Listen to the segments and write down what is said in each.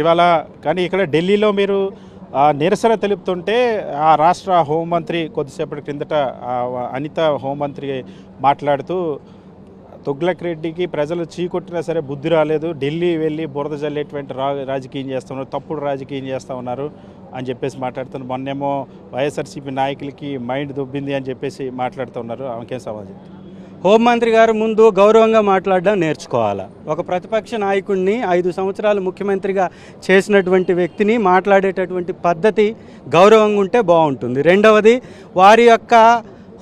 ఇవాళ కానీ ఇక్కడ ఢిల్లీలో మీరు నిరసన తెలుపుతుంటే ఆ రాష్ట్ర హోంమంత్రి కొద్దిసేపటి క్రిందట అనిత హోంమంత్రి మాట్లాడుతూ తుగ్లక్ రెడ్డికి ప్రజలు చీకొట్టినా సరే బుద్ధి రాలేదు, ఢిల్లీ వెళ్ళి బురద జల్లేటువంటి రాజకీయం చేస్తున్నారు, తప్పుడు రాజకీయం చేస్తూ ఉన్నారు అని చెప్పేసి మాట్లాడుతున్నారు. మొన్నేమో వైఎస్ఆర్సీపీ నాయకులకి మైండ్ దొబ్బింది అని చెప్పేసి మాట్లాడుతూ ఉన్నారు. ఆమెకేం సమాజం? హోంమంత్రి గారు ముందు గౌరవంగా మాట్లాడడం నేర్చుకోవాలి. ఒక ప్రతిపక్ష నాయకుడిని 5 సంవత్సరాలు ముఖ్యమంత్రిగా చేసినటువంటి వ్యక్తిని మాట్లాడేటటువంటి పద్ధతి గౌరవంగా ఉంటే బాగుంటుంది. రెండవది, వారి యొక్క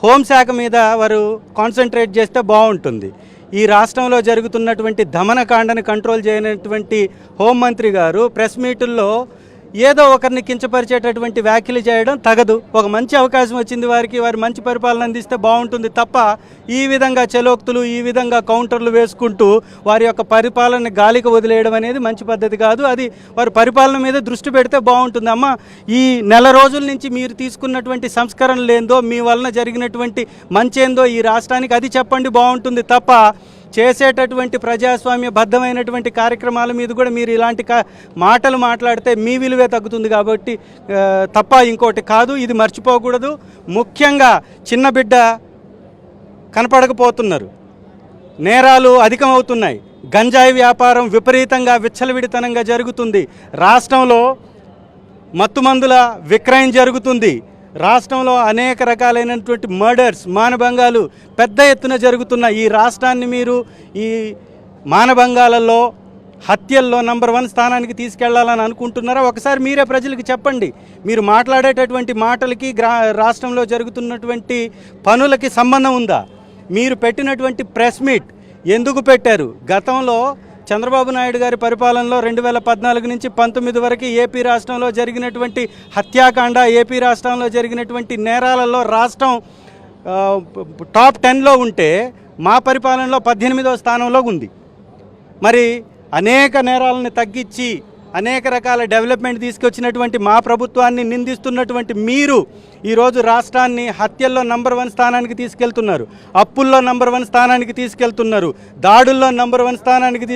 హోంశాఖ మీద వారు కాన్సన్ట్రేట్ చేస్తే బాగుంటుంది. ఈ రాష్ట్రంలో జరుగుతున్నటువంటి దమనకాండను కంట్రోల్ చేయనటువంటి హోంమంత్రి గారు ప్రెస్ మీటుల్లో ఏదో ఒకరిని కించపరిచేటటువంటి వ్యాఖ్యలు చేయడం తగదు. ఒక మంచి అవకాశం వచ్చింది వారికి, వారు మంచి పరిపాలన అందిస్తే బాగుంటుంది తప్ప ఈ విధంగా చెలోక్తులు, ఈ విధంగా కౌంటర్లు వేసుకుంటూ వారి యొక్క పరిపాలన గాలికి వదిలేయడం అనేది మంచి పద్ధతి కాదు. అది వారి పరిపాలన మీద దృష్టి పెడితే బాగుంటుంది. అమ్మ, ఈ నెల రోజుల నుంచి మీరు తీసుకున్నటువంటి సంస్కరణలు ఏందో, మీ వలన జరిగినటువంటి మంచి ఏందో ఈ రాష్ట్రానికి అది చెప్పండి, బాగుంటుంది తప్ప చేసేటటువంటి ప్రజాస్వామ్యబద్ధమైనటువంటి కార్యక్రమాల మీద కూడా మీరు ఇలాంటి మాటలు మాట్లాడితే మీ విలువే తగ్గుతుంది. కాబట్టి తప్ప ఇంకోటి కాదు, ఇది మర్చిపోకూడదు. ముఖ్యంగా చిన్న బిడ్డ కనపడకపోతున్నారు, నేరాలు అధికమవుతున్నాయి, గంజాయి వ్యాపారం విపరీతంగా విచ్చలవిడితనంగా జరుగుతుంది, రాష్ట్రంలో మత్తుమందుల విక్రయం జరుగుతుంది, రాష్ట్రంలో అనేక రకాలైనటువంటి మర్డర్స్, మానభంగాలు పెద్ద ఎత్తున జరుగుతున్న ఈ రాష్ట్రాన్ని మీరు ఈ మానభంగాలలో, హత్యల్లో నంబర్ 1 స్థానానికి తీసుకెళ్లాలని అనుకుంటున్నారా? ఒకసారి మీరే ప్రజలకు చెప్పండి. మీరు మాట్లాడేటటువంటి మాటలకి రాష్ట్రంలో జరుగుతున్నటువంటి పనులకి సంబంధం ఉందా? మీరు పెట్టినటువంటి ప్రెస్ మీట్ ఎందుకు పెట్టారు? గతంలో చంద్రబాబు నాయుడు గారి పరిపాలనలో 2014 నుంచి 19 వరకు ఏపీ రాష్ట్రంలో జరిగినటువంటి హత్యాకాండ, ఏపీ రాష్ట్రంలో జరిగినటువంటి నేరాలలో రాష్ట్రం టాప్ 10లో ఉంటే మా పరిపాలనలో 18వ స్థానంలో ఉంది. మరి అనేక నేరాలను తగ్గించి అనేక రకాల డెవలప్మెంట్ తీసుకొచ్చినటువంటి మా ప్రభుత్వాన్ని నిందిస్తున్నటువంటి మీరు ఈరోజు రాష్ట్రాన్ని హత్యల్లో నంబర్ 1 స్థానానికి తీసుకెళ్తున్నారు, అప్పుల్లో నంబర్ 1 స్థానానికి తీసుకెళ్తున్నారు, దాడుల్లో నంబర్ 1 స్థానానికి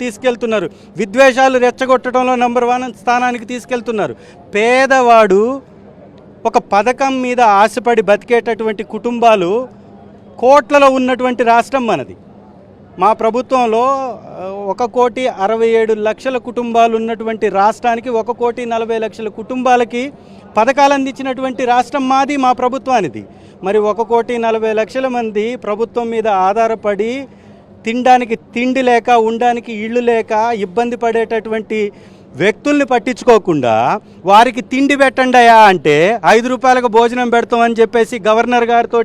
తీసుకెళ్తున్నారు, విద్వేషాలు రెచ్చగొట్టడంలో నంబర్ 1 స్థానానికి తీసుకెళ్తున్నారు. పేదవాడు ఒక పథకం మీద ఆశపడి బతికేటటువంటి కుటుంబాలు కోట్లలో ఉన్నటువంటి రాష్ట్రం మనది. మా ప్రభుత్వంలో 1,67,00,000 కుటుంబాలు ఉన్నటువంటి రాష్ట్రానికి 1,40,00,000 కుటుంబాలకి పథకాలు అందించినటువంటి రాష్ట్రం మాది, మా ప్రభుత్వానిది. మరి 1,40,00,000 మంది ప్రభుత్వం మీద ఆధారపడి తినడానికి తిండి లేక, ఉండడానికి ఇళ్ళు లేక ఇబ్బంది పడేటటువంటి వ్యక్తుల్ని పట్టించుకోకుండా వారికి తిండి పెట్టండియా అంటే 5 రూపాయలకు భోజనం పెడతామని చెప్పేసి గవర్నర్ గారితో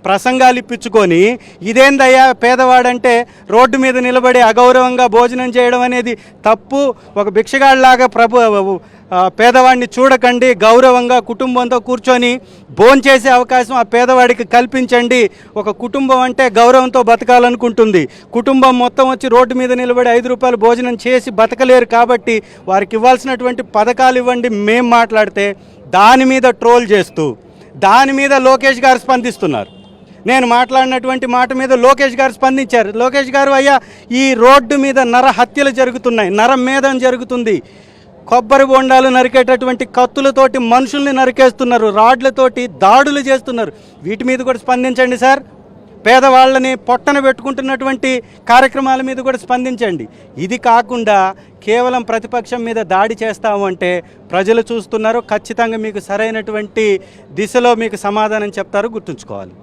ప్రసంగాలు ఇప్పించుకొని, ఇదేందయ్యా పేదవాడంటే రోడ్డు మీద నిలబడి అగౌరవంగా భోజనం చేయడం అనేది తప్పు, ఒక భిక్షగాడిలాగా పేదవాడిని చూడకండి, గౌరవంగా కుటుంబంతో కూర్చొని భోంచేసే అవకాశం ఆ పేదవాడికి కల్పించండి. ఒక కుటుంబం అంటే గౌరవంతో బతకాలనుకుంటుంది. కుటుంబం మొత్తం వచ్చి రోడ్డు మీద నిలబడి 5 రూపాయలు భోజనం చేసి బతకలేరు. కాబట్టి వారికి ఇవ్వాల్సినటువంటి పథకాలు ఇవ్వండి. మేం మాట్లాడితే దాని మీద ట్రోల్ చేస్తూ, దాని మీద లోకేష్ గారు స్పందిస్తున్నారు. నేను మాట్లాడినటువంటి మాట మీద లోకేష్ గారు స్పందించారు. లోకేష్ గారు, అయ్యా ఈ రోడ్డు మీద నర హత్యలు జరుగుతున్నాయి, నరమేధం జరుగుతుంది, కొబ్బరి బొండాలు నరికేటటువంటి కత్తులతోటి మనుషుల్ని నరికేస్తున్నారు, రాడ్లతోటి దాడులు చేస్తున్నారు. వీటి మీద కూడా స్పందించండి సార్. పేదవాళ్ళని పొట్టన పెట్టుకుంటున్నటువంటి కార్యక్రమాల మీద కూడా స్పందించండి. ఇది కాకుండా కేవలం ప్రతిపక్షం మీద దాడి చేస్తాము అంటే ప్రజలు చూస్తున్నారు. ఖచ్చితంగా మీకు సరైనటువంటి దిశలో మీకు సమాధానం చెప్తారు, గుర్తుంచుకోవాలి.